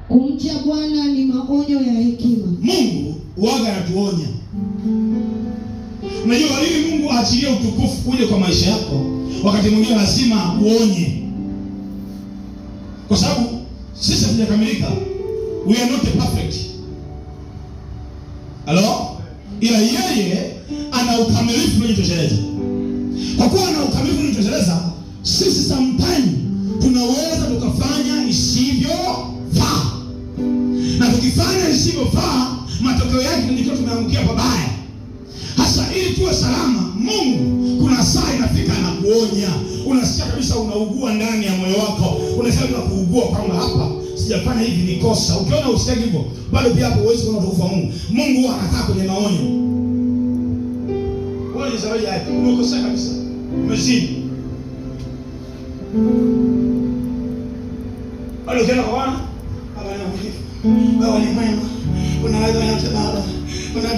Kumcha Bwana ni maonyo ya hekima. Mungu huaga anatuonya. Unajua ili Mungu aachilie utukufu uje kwa maisha yako, wakati mwingine lazima uonye. Kwa sababu sisi hatujakamilika. We are not perfect. Hello? Ila yeye ana ukamilifu unaojitosheleza. Kwa kuwa ana ukamilifu unaojitosheleza, sisi sometimes tunaweza tukafanya isivyofaa. Na tukifanya isivyofaa, matokeo yake ndio tumeangukia pabaya. Hasa ili tuwe salama, Mungu kuna saa inafika na kuonya. Unasikia kabisa unaugua ndani ya moyo wako. Unasikia kuugua kwamba hapa sijafanya hivi ni kosa. Ukiona usikie hivyo, bado pia hapo huwezi kuona utukufu wa Mungu. Mungu anakaa kwenye maonyo. Wewe ni sababu yake. Umekosea kabisa. Umezidi. Bado ukiona kwa Bwana, Baba ni mwema. Baba ni mwema. Unaweza yote Baba. Unatoa